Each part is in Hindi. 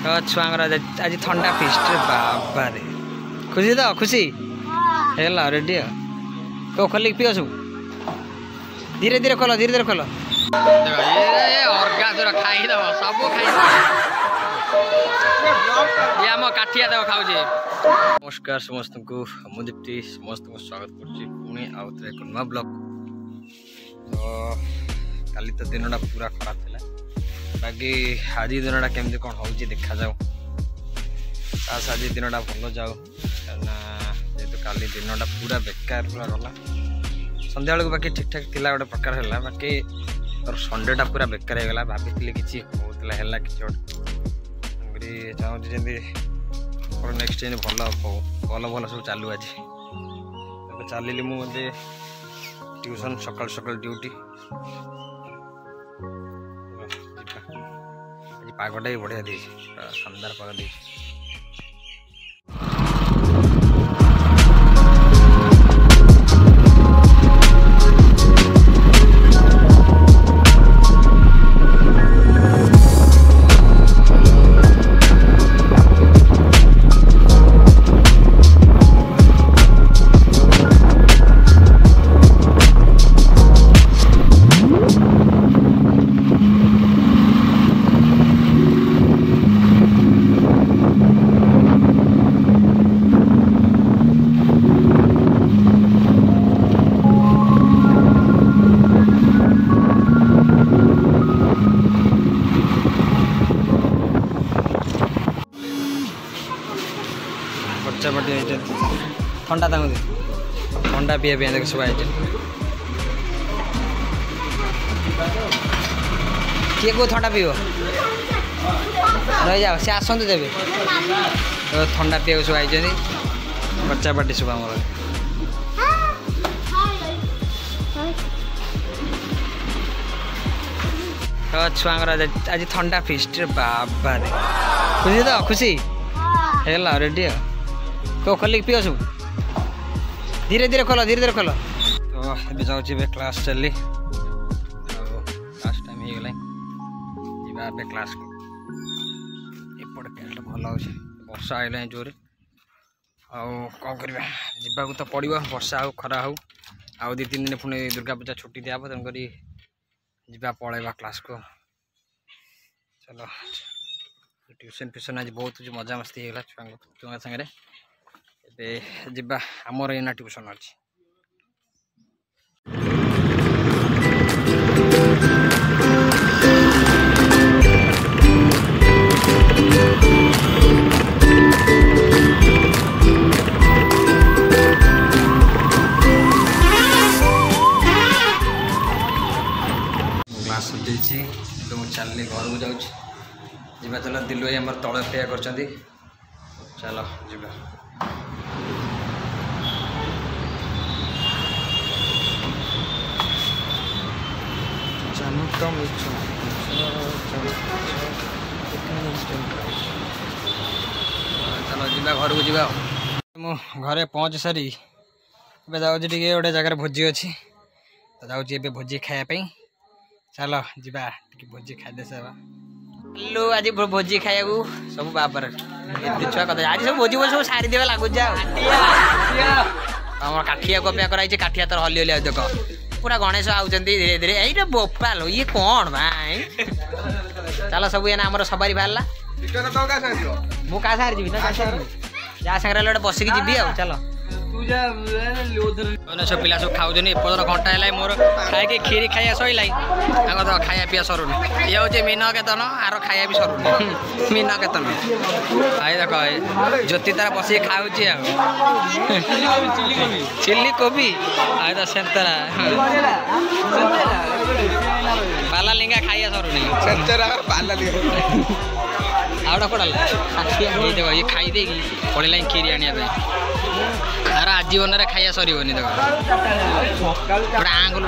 छुआर आज थंडा फिस्ट बाबा रे खुशी तो खुशी है रेडी तो खोल पियो सब धीरे धीरे खोल खाईद सब खाई आम काठिया देव खाऊ। नमस्कार समस्त को मुदीप्ति समस्त को स्वागत करुँगी आउ थे एक नुआ ब्लॉग। तो काली तो दिनटा पूरा खराब था बाकी आज दिनटा केमती कौन हो देखा जाऊ आज दिनटा भल जाऊ जेहेतु काली दिनटा पूरा बेकार पूरा गला संध्या बेलू बाकी ठीक ठाक थिला गोटे प्रकार है बाकी तोर संडेटा पूरा बेकार हो गला भाभी किसी होता है चाहूँ जमी नेक्स्ट दिन भल भल भल सब चालू आज चलिली मुझे ट्यूशन सकाल सकाल ड्यूटी आज पागटा भी बढ़िया दे शानदार पाग दे। ठंडा ठंडा पीए देख सब आई किए को ठंडा पीब रही जाओ सी आसतु देवे ठंडा पीए सब आई बच्चा पार्टी सब आम छुआर आज ठंडा फिस्ट बाबा रे खुशी तो खुशी है रेडी तो खोल पियो सब धीरे धीरे खोल तो ये जाऊँ क्लास चली क्लास टाइम हो गला जी क्लास को एपटे पेट भल हो वर्षा आइला जोर कौन करवा जावाक तो पड़ो वर्षा हो खरा हो आउ 2-3 दिन पुणी दुर्गा पूजा छुट्टी दिया तेणुक जा पलैबा क्लास को। चलो ट्यूशन फ्यूशन आज बहुत मजा मस्ती होगा छुआ सागे जा आमर एना ट्यूशन अच्छी क्लास तो मुझे चलनी घर को जाऊँ चलो दिल्लू भाई आम तल अपेक्षा कर चलो जा चलो जा घर को जा घरे पहुँच सारी जाऊँ गोटे जगार भोजी अच्छी तो जाऊँ भोजी खायापी चलो जा भोजी खादे सब लो आज भोजी खाया सब बापर छुआ कथा आज सब भोजी सब सारी देवे लगुच आम काठिया को अपेक्षा कराई काठिया तर हली हली देख पूरा गणेश आउट धीरे धीरे यही बोपाल ये कौन भाई चलो सब ये आम सवारी बाहर मु क्या सारे जी जहाँ सागर बसिक जी चलो सब पिला सब खाऊ एपद घंटा है मोर खाए खीरी खाया सैल तो खाया पीया सरुनी ये हूँ मीन केतन आर खाया भी सरुनी मीन केतन आई देख ज्योति तार बस खाऊ चिल्ली कोबी आई तो सेंतरा पाला लिंगा खाया सरुनी आउटा कौन देख ये खाई दे पड़ेगा खीरी आने आर आजीवन खाया सरनी देख आंगुल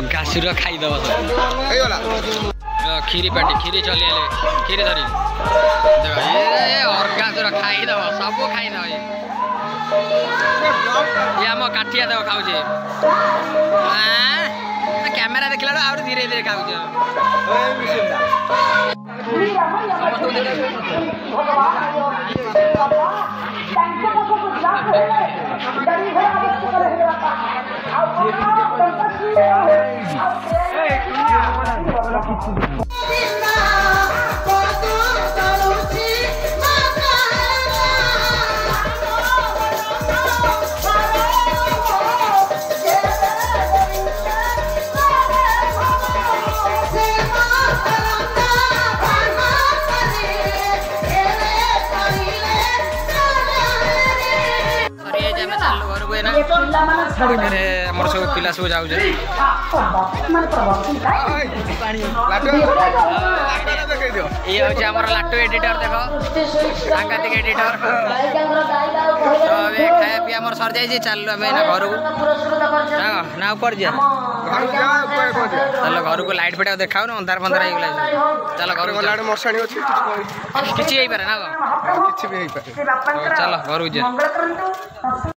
घासी खाईदब खीरी पार्टी खीरी चली खीरी धरी देख अर्घासुर खाईदब सब खाईदब ये आम काठिया देव खाऊ कैमेरा देखला धीरे धीरे खाऊ मोर सब पिला सब जाऊ ये हूँ लाटू एडिटर देख सांघातिक एडिटर तो खाया पी मोर सर जाइए चल आम घर को ना ऊपर जा चल घर को लाइट फिट देखा अंधार फंधार हो गला चल घर को मशाणी अच्छी किसी ना चल घर को जा।